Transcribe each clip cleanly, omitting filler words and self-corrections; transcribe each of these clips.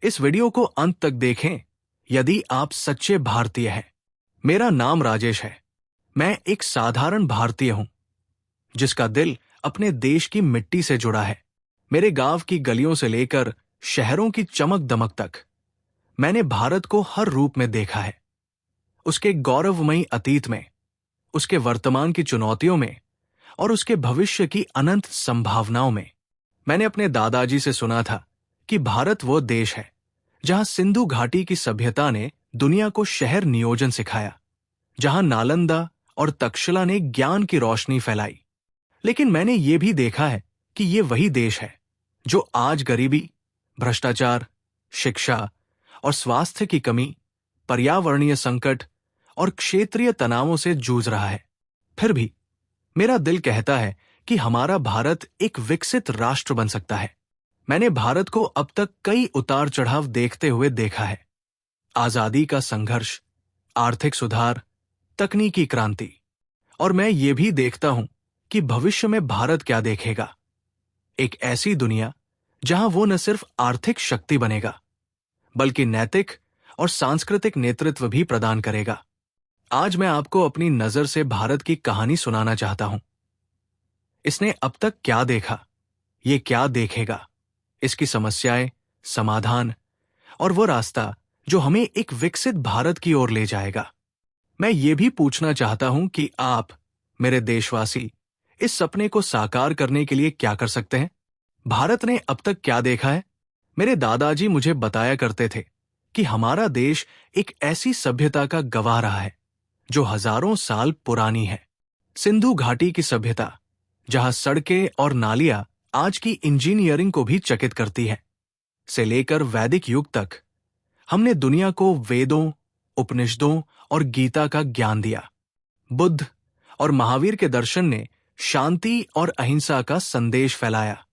इस वीडियो को अंत तक देखें यदि आप सच्चे भारतीय हैं। मेरा नाम राजेश है। मैं एक साधारण भारतीय हूं जिसका दिल अपने देश की मिट्टी से जुड़ा है। मेरे गांव की गलियों से लेकर शहरों की चमक दमक तक मैंने भारत को हर रूप में देखा है। उसके गौरवमयी अतीत में, उसके वर्तमान की चुनौतियों में और उसके भविष्य की अनंत संभावनाओं में। मैंने अपने दादाजी से सुना था कि भारत वो देश है जहां सिंधु घाटी की सभ्यता ने दुनिया को शहर नियोजन सिखाया, जहां नालंदा और तक्षशिला ने ज्ञान की रोशनी फैलाई। लेकिन मैंने ये भी देखा है कि ये वही देश है जो आज गरीबी, भ्रष्टाचार, शिक्षा और स्वास्थ्य की कमी, पर्यावरणीय संकट और क्षेत्रीय तनावों से जूझ रहा है। फिर भी मेरा दिल कहता है कि हमारा भारत एक विकसित राष्ट्र बन सकता है। मैंने भारत को अब तक कई उतार चढ़ाव देखते हुए देखा है। आजादी का संघर्ष, आर्थिक सुधार, तकनीकी क्रांति। और मैं ये भी देखता हूं कि भविष्य में भारत क्या देखेगा। एक ऐसी दुनिया जहां वो न सिर्फ आर्थिक शक्ति बनेगा बल्कि नैतिक और सांस्कृतिक नेतृत्व भी प्रदान करेगा। आज मैं आपको अपनी नजर से भारत की कहानी सुनाना चाहता हूं। इसने अब तक क्या देखा, ये क्या देखेगा, इसकी समस्याएं, समाधान और वो रास्ता जो हमें एक विकसित भारत की ओर ले जाएगा। मैं ये भी पूछना चाहता हूं कि आप, मेरे देशवासी, इस सपने को साकार करने के लिए क्या कर सकते हैं। भारत ने अब तक क्या देखा है। मेरे दादाजी मुझे बताया करते थे कि हमारा देश एक ऐसी सभ्यता का गवाह रहा है जो हजारों साल पुरानी है। सिंधु घाटी की सभ्यता, जहां सड़कें और नालियां आज की इंजीनियरिंग को भी चकित करती है, से लेकर वैदिक युग तक हमने दुनिया को वेदों, उपनिषदों और गीता का ज्ञान दिया। बुद्ध और महावीर के दर्शन ने शांति और अहिंसा का संदेश फैलाया।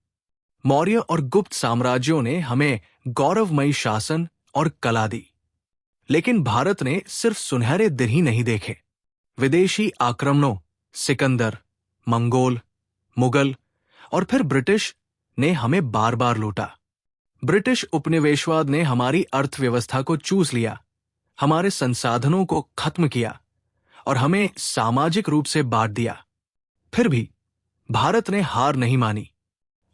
मौर्य और गुप्त साम्राज्यों ने हमें गौरवमयी शासन और कला दी। लेकिन भारत ने सिर्फ सुनहरे दिन ही नहीं देखे। विदेशी आक्रमणों, सिकंदर, मंगोल, मुगल और फिर ब्रिटिश ने हमें बार बार लूटा। ब्रिटिश उपनिवेशवाद ने हमारी अर्थव्यवस्था को चूस लिया, हमारे संसाधनों को खत्म किया और हमें सामाजिक रूप से बांट दिया। फिर भी भारत ने हार नहीं मानी।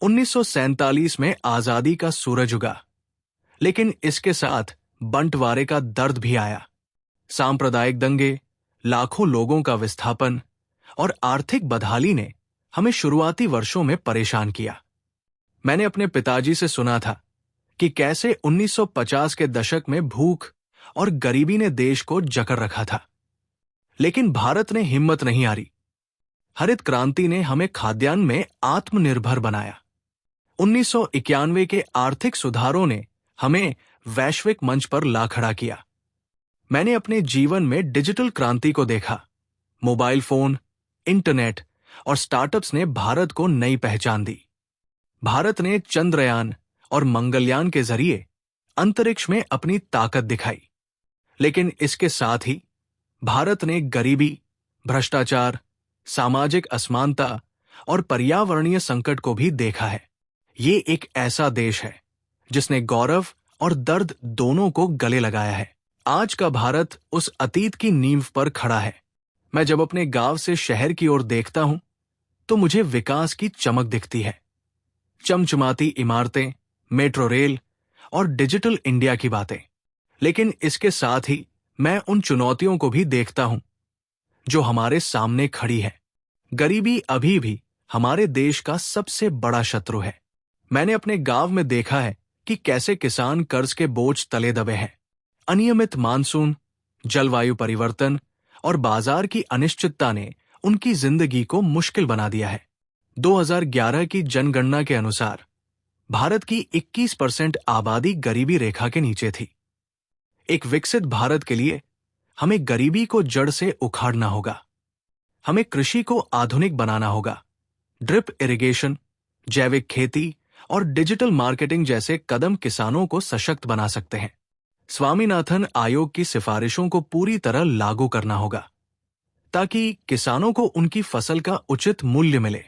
1947 में आजादी का सूरज उगा, लेकिन इसके साथ बंटवारे का दर्द भी आया। सांप्रदायिक दंगे, लाखों लोगों का विस्थापन और आर्थिक बदहाली ने हमें शुरुआती वर्षों में परेशान किया। मैंने अपने पिताजी से सुना था कि कैसे 1950 के दशक में भूख और गरीबी ने देश को जकड़ रखा था। लेकिन भारत ने हिम्मत नहीं हारी। हरित क्रांति ने हमें खाद्यान्न में आत्मनिर्भर बनाया। 1991 के आर्थिक सुधारों ने हमें वैश्विक मंच पर ला खड़ा किया। मैंने अपने जीवन में डिजिटल क्रांति को देखा। मोबाइल फोन, इंटरनेट और स्टार्टअप्स ने भारत को नई पहचान दी। भारत ने चंद्रयान और मंगलयान के जरिए अंतरिक्ष में अपनी ताकत दिखाई। लेकिन इसके साथ ही भारत ने गरीबी, भ्रष्टाचार, सामाजिक असमानता और पर्यावरणीय संकट को भी देखा है। ये एक ऐसा देश है जिसने गौरव और दर्द दोनों को गले लगाया है। आज का भारत उस अतीत की नींव पर खड़ा है। मैं जब अपने गांव से शहर की ओर देखता हूं तो मुझे विकास की चमक दिखती है। चमचमाती इमारतें, मेट्रो रेल और डिजिटल इंडिया की बातें। लेकिन इसके साथ ही मैं उन चुनौतियों को भी देखता हूं जो हमारे सामने खड़ी है। गरीबी अभी भी हमारे देश का सबसे बड़ा शत्रु है। मैंने अपने गांव में देखा है कि कैसे किसान कर्ज के बोझ तले दबे हैं। अनियमित मानसून, जलवायु परिवर्तन और बाजार की अनिश्चितता ने उनकी जिंदगी को मुश्किल बना दिया है। 2011 की जनगणना के अनुसार भारत की 21% आबादी गरीबी रेखा के नीचे थी। एक विकसित भारत के लिए हमें गरीबी को जड़ से उखाड़ना होगा। हमें कृषि को आधुनिक बनाना होगा। ड्रिप इरिगेशन, जैविक खेती और डिजिटल मार्केटिंग जैसे कदम किसानों को सशक्त बना सकते हैं। स्वामीनाथन आयोग की सिफारिशों को पूरी तरह लागू करना होगा ताकि किसानों को उनकी फसल का उचित मूल्य मिले।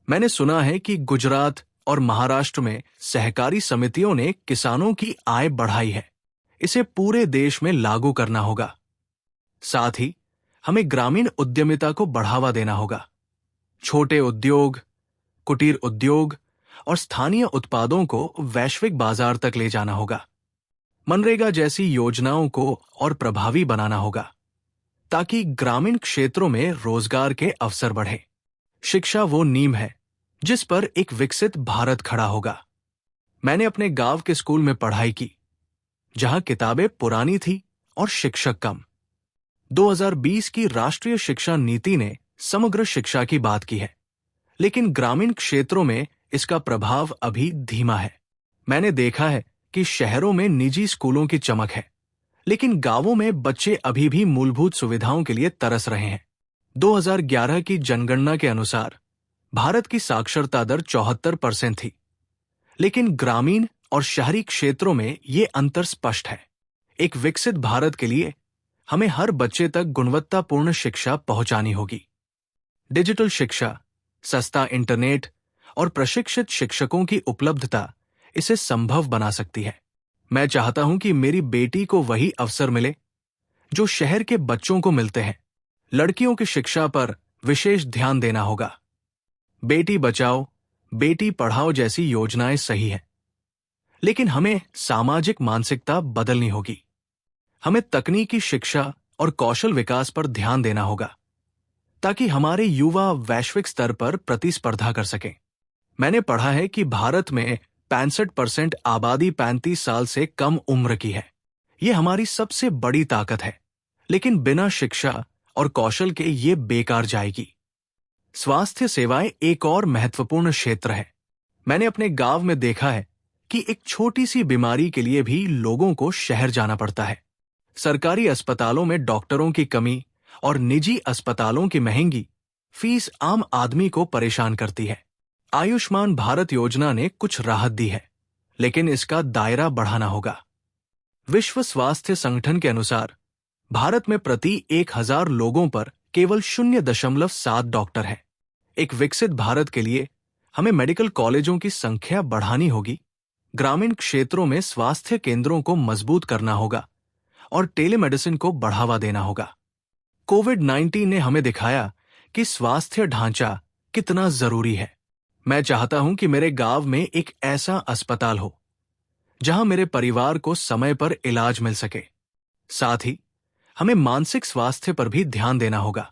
मैंने सुना है कि गुजरात, और महाराष्ट्र में सहकारी समितियों ने किसानों की आय बढ़ाई है। इसे पूरे देश में लागू करना होगा। साथ ही हमें ग्रामीण उद्यमिता को बढ़ावा देना होगा। छोटे उद्योग, कुटीर उद्योग और स्थानीय उत्पादों को वैश्विक बाजार तक ले जाना होगा। मनरेगा जैसी योजनाओं को और प्रभावी बनाना होगा ताकि ग्रामीण क्षेत्रों में रोजगार के अवसर बढ़े। शिक्षा वो नींव है जिस पर एक विकसित भारत खड़ा होगा। मैंने अपने गांव के स्कूल में पढ़ाई की, जहां किताबें पुरानी थी और शिक्षक कम। 2020 की राष्ट्रीय शिक्षा नीति ने समग्र शिक्षा की बात की है, लेकिन ग्रामीण क्षेत्रों में इसका प्रभाव अभी धीमा है। मैंने देखा है कि शहरों में निजी स्कूलों की चमक है, लेकिन गांवों में बच्चे अभी भी मूलभूत सुविधाओं के लिए तरस रहे हैं। 2011 की जनगणना के अनुसार भारत की साक्षरता दर 74% थी, लेकिन ग्रामीण और शहरी क्षेत्रों में ये अंतर स्पष्ट है। एक विकसित भारत के लिए हमें हर बच्चे तक गुणवत्तापूर्ण शिक्षा पहुंचानी होगी। डिजिटल शिक्षा, सस्ता इंटरनेट और प्रशिक्षित शिक्षकों की उपलब्धता इसे संभव बना सकती है। मैं चाहता हूं कि मेरी बेटी को वही अवसर मिले जो शहर के बच्चों को मिलते हैं। लड़कियों की शिक्षा पर विशेष ध्यान देना होगा। बेटी बचाओ, बेटी पढ़ाओ जैसी योजनाएं सही हैं, लेकिन हमें सामाजिक मानसिकता बदलनी होगी। हमें तकनीकी शिक्षा और कौशल विकास पर ध्यान देना होगा ताकि हमारे युवा वैश्विक स्तर पर प्रतिस्पर्धा कर सकें। मैंने पढ़ा है कि भारत में 65% आबादी 35 साल से कम उम्र की है। ये हमारी सबसे बड़ी ताकत है, लेकिन बिना शिक्षा और कौशल के ये बेकार जाएगी। स्वास्थ्य सेवाएं एक और महत्वपूर्ण क्षेत्र है। मैंने अपने गांव में देखा है कि एक छोटी सी बीमारी के लिए भी लोगों को शहर जाना पड़ता है। सरकारी अस्पतालों में डॉक्टरों की कमी और निजी अस्पतालों की महंगी फीस आम आदमी को परेशान करती है। आयुष्मान भारत योजना ने कुछ राहत दी है, लेकिन इसका दायरा बढ़ाना होगा। विश्व स्वास्थ्य संगठन के अनुसार भारत में प्रति 1000 लोगों पर केवल 0.7 डॉक्टर है। एक विकसित भारत के लिए हमें मेडिकल कॉलेजों की संख्या बढ़ानी होगी, ग्रामीण क्षेत्रों में स्वास्थ्य केंद्रों को मजबूत करना होगा और टेलीमेडिसिन को बढ़ावा देना होगा। कोविड-19 ने हमें दिखाया कि स्वास्थ्य ढांचा कितना जरूरी है। मैं चाहता हूं कि मेरे गांव में एक ऐसा अस्पताल हो जहां मेरे परिवार को समय पर इलाज मिल सके। साथ ही हमें मानसिक स्वास्थ्य पर भी ध्यान देना होगा,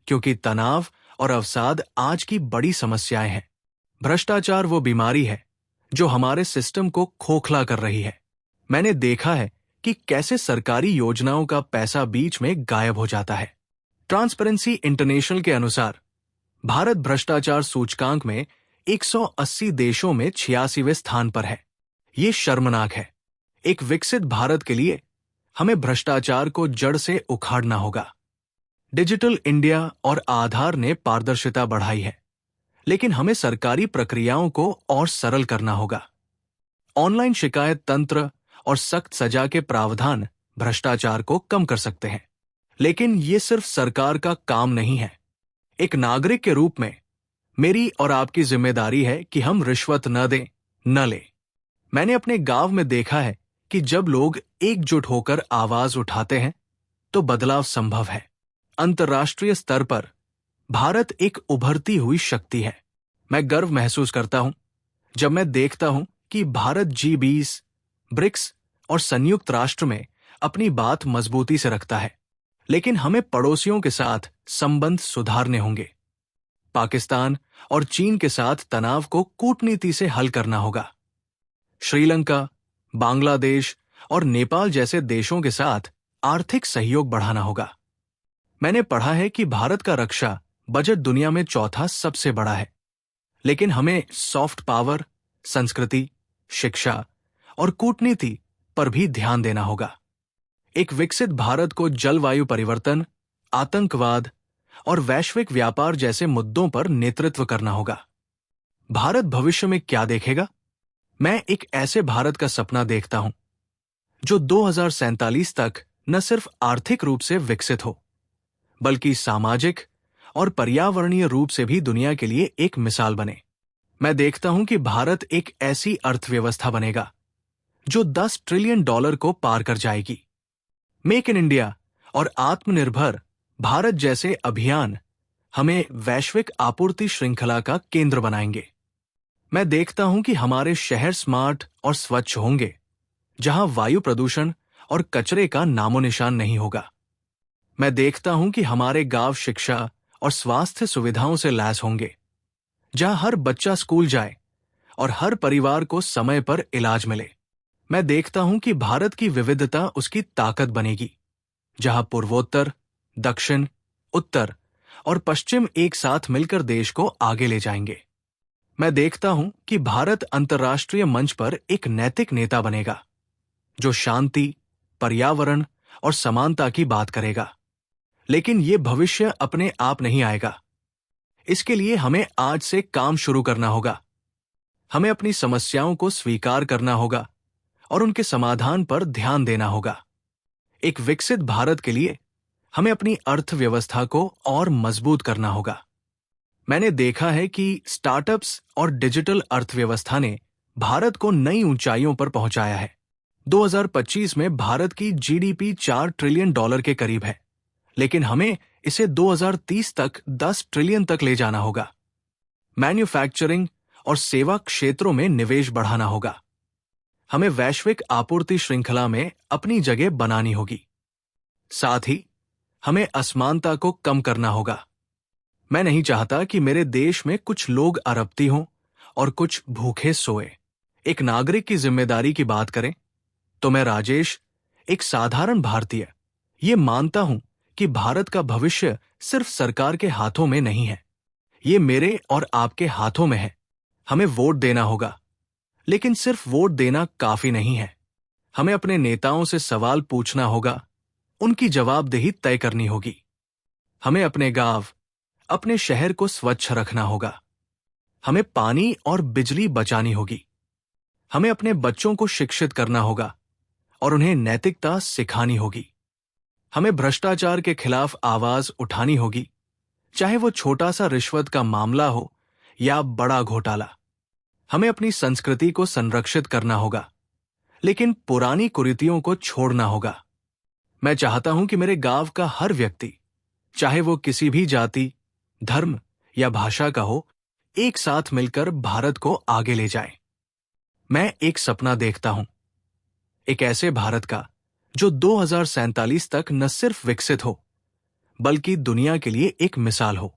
क्योंकि तनाव और अवसाद आज की बड़ी समस्याएं हैं। भ्रष्टाचार वो बीमारी है जो हमारे सिस्टम को खोखला कर रही है। मैंने देखा है कि कैसे सरकारी योजनाओं का पैसा बीच में गायब हो जाता है। ट्रांसपेरेंसी इंटरनेशनल के अनुसार भारत भ्रष्टाचार सूचकांक में 180 देशों में 86वें स्थान पर है। ये शर्मनाक है। एक विकसित भारत के लिए हमें भ्रष्टाचार को जड़ से उखाड़ना होगा। डिजिटल इंडिया और आधार ने पारदर्शिता बढ़ाई है, लेकिन हमें सरकारी प्रक्रियाओं को और सरल करना होगा। ऑनलाइन शिकायत तंत्र और सख्त सजा के प्रावधान भ्रष्टाचार को कम कर सकते हैं, लेकिन ये सिर्फ सरकार का काम नहीं है। एक नागरिक के रूप में मेरी और आपकी जिम्मेदारी है कि हम रिश्वत न दें, न लें। मैंने अपने गांव में देखा है कि जब लोग एकजुट होकर आवाज उठाते हैं तो बदलाव संभव है। अंतर्राष्ट्रीय स्तर पर भारत एक उभरती हुई शक्ति है। मैं गर्व महसूस करता हूं जब मैं देखता हूं कि भारत G20, ब्रिक्स और संयुक्त राष्ट्र में अपनी बात मजबूती से रखता है। लेकिन हमें पड़ोसियों के साथ संबंध सुधारने होंगे। पाकिस्तान और चीन के साथ तनाव को कूटनीति से हल करना होगा। श्रीलंका, बांग्लादेश और नेपाल जैसे देशों के साथ आर्थिक सहयोग बढ़ाना होगा। मैंने पढ़ा है कि भारत का रक्षा बजट दुनिया में चौथा सबसे बड़ा है, लेकिन हमें सॉफ्ट पावर, संस्कृति, शिक्षा और कूटनीति पर भी ध्यान देना होगा। एक विकसित भारत को जलवायु परिवर्तन, आतंकवाद और वैश्विक व्यापार जैसे मुद्दों पर नेतृत्व करना होगा। भारत भविष्य में क्या देखेगा? मैं एक ऐसे भारत का सपना देखता हूं जो 2047 तक न सिर्फ आर्थिक रूप से विकसित हो, बल्कि सामाजिक और पर्यावरणीय रूप से भी दुनिया के लिए एक मिसाल बने। मैं देखता हूं कि भारत एक ऐसी अर्थव्यवस्था बनेगा जो $10 ट्रिलियन को पार कर जाएगी। मेक इन इंडिया और आत्मनिर्भर भारत जैसे अभियान हमें वैश्विक आपूर्ति श्रृंखला का केंद्र बनाएंगे। मैं देखता हूं कि हमारे शहर स्मार्ट और स्वच्छ होंगे, जहां वायु प्रदूषण और कचरे का नामो निशान नहीं होगा। मैं देखता हूं कि हमारे गांव शिक्षा और स्वास्थ्य सुविधाओं से लैस होंगे, जहां हर बच्चा स्कूल जाए और हर परिवार को समय पर इलाज मिले। मैं देखता हूं कि भारत की विविधता उसकी ताकत बनेगी, जहां पूर्वोत्तर, दक्षिण, उत्तर और पश्चिम एक साथ मिलकर देश को आगे ले जाएंगे। मैं देखता हूं कि भारत अंतर्राष्ट्रीय मंच पर एक नैतिक नेता बनेगा, जो शांति, पर्यावरण और समानता की बात करेगा। लेकिन ये भविष्य अपने आप नहीं आएगा। इसके लिए हमें आज से काम शुरू करना होगा। हमें अपनी समस्याओं को स्वीकार करना होगा और उनके समाधान पर ध्यान देना होगा। एक विकसित भारत के लिए हमें अपनी अर्थव्यवस्था को और मजबूत करना होगा। मैंने देखा है कि स्टार्टअप्स और डिजिटल अर्थव्यवस्था ने भारत को नई ऊंचाइयों पर पहुंचाया है। 2025 में भारत की जीडीपी $4 ट्रिलियन के करीब है, लेकिन हमें इसे 2030 तक 10 ट्रिलियन तक ले जाना होगा। मैन्युफैक्चरिंग और सेवा क्षेत्रों में निवेश बढ़ाना होगा। हमें वैश्विक आपूर्ति श्रृंखला में अपनी जगह बनानी होगी। साथ ही हमें असमानता को कम करना होगा। मैं नहीं चाहता कि मेरे देश में कुछ लोग अरबती हों और कुछ भूखे सोए। एक नागरिक की जिम्मेदारी की बात करें तो मैं राजेश, एक साधारण भारतीय, ये मानता हूं कि भारत का भविष्य सिर्फ सरकार के हाथों में नहीं है, ये मेरे और आपके हाथों में है। हमें वोट देना होगा, लेकिन सिर्फ वोट देना काफी नहीं है। हमें अपने नेताओं से सवाल पूछना होगा, उनकी जवाबदेही तय करनी होगी। हमें अपने गांव, अपने शहर को स्वच्छ रखना होगा। हमें पानी और बिजली बचानी होगी। हमें अपने बच्चों को शिक्षित करना होगा और उन्हें नैतिकता सिखानी होगी। हमें भ्रष्टाचार के खिलाफ आवाज उठानी होगी, चाहे वो छोटा सा रिश्वत का मामला हो या बड़ा घोटाला। हमें अपनी संस्कृति को संरक्षित करना होगा, लेकिन पुरानी कुरीतियों को छोड़ना होगा। मैं चाहता हूं कि मेरे गांव का हर व्यक्ति, चाहे वो किसी भी जाति, धर्म या भाषा का हो, एक साथ मिलकर भारत को आगे ले जाए। मैं एक सपना देखता हूं, एक ऐसे भारत का जो 2047 तक न सिर्फ विकसित हो, बल्कि दुनिया के लिए एक मिसाल हो।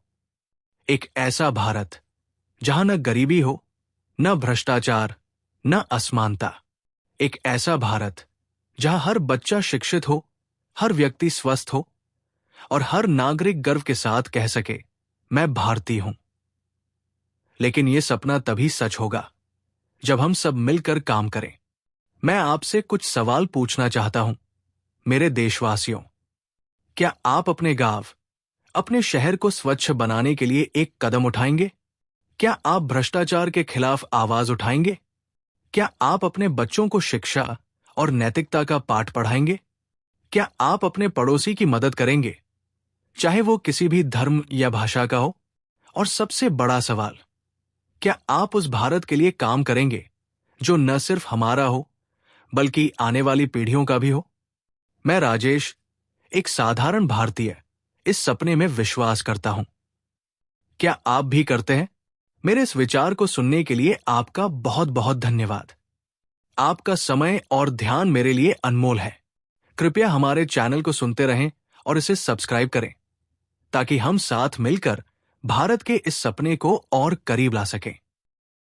एक ऐसा भारत जहां न गरीबी हो, न भ्रष्टाचार, न असमानता। एक ऐसा भारत जहां हर बच्चा शिक्षित हो, हर व्यक्ति स्वस्थ हो और हर नागरिक गर्व के साथ कह सके, मैं भारतीय हूं। लेकिन यह सपना तभी सच होगा जब हम सब मिलकर काम करें। मैं आपसे कुछ सवाल पूछना चाहता हूं, मेरे देशवासियों। क्या आप अपने गांव, अपने शहर को स्वच्छ बनाने के लिए एक कदम उठाएंगे? क्या आप भ्रष्टाचार के खिलाफ आवाज उठाएंगे? क्या आप अपने बच्चों को शिक्षा और नैतिकता का पाठ पढ़ाएंगे? क्या आप अपने पड़ोसी की मदद करेंगे, चाहे वो किसी भी धर्म या भाषा का हो? और सबसे बड़ा सवाल, क्या आप उस भारत के लिए काम करेंगे जो न सिर्फ हमारा हो, बल्कि आने वाली पीढ़ियों का भी हो? मैं राजेश, एक साधारण भारतीय, इस सपने में विश्वास करता हूं। क्या आप भी करते हैं? मेरे इस विचार को सुनने के लिए आपका बहुत बहुत धन्यवाद। आपका समय और ध्यान मेरे लिए अनमोल है। कृपया हमारे चैनल को सुनते रहें और इसे सब्सक्राइब करें, ताकि हम साथ मिलकर भारत के इस सपने को और करीब ला सकें।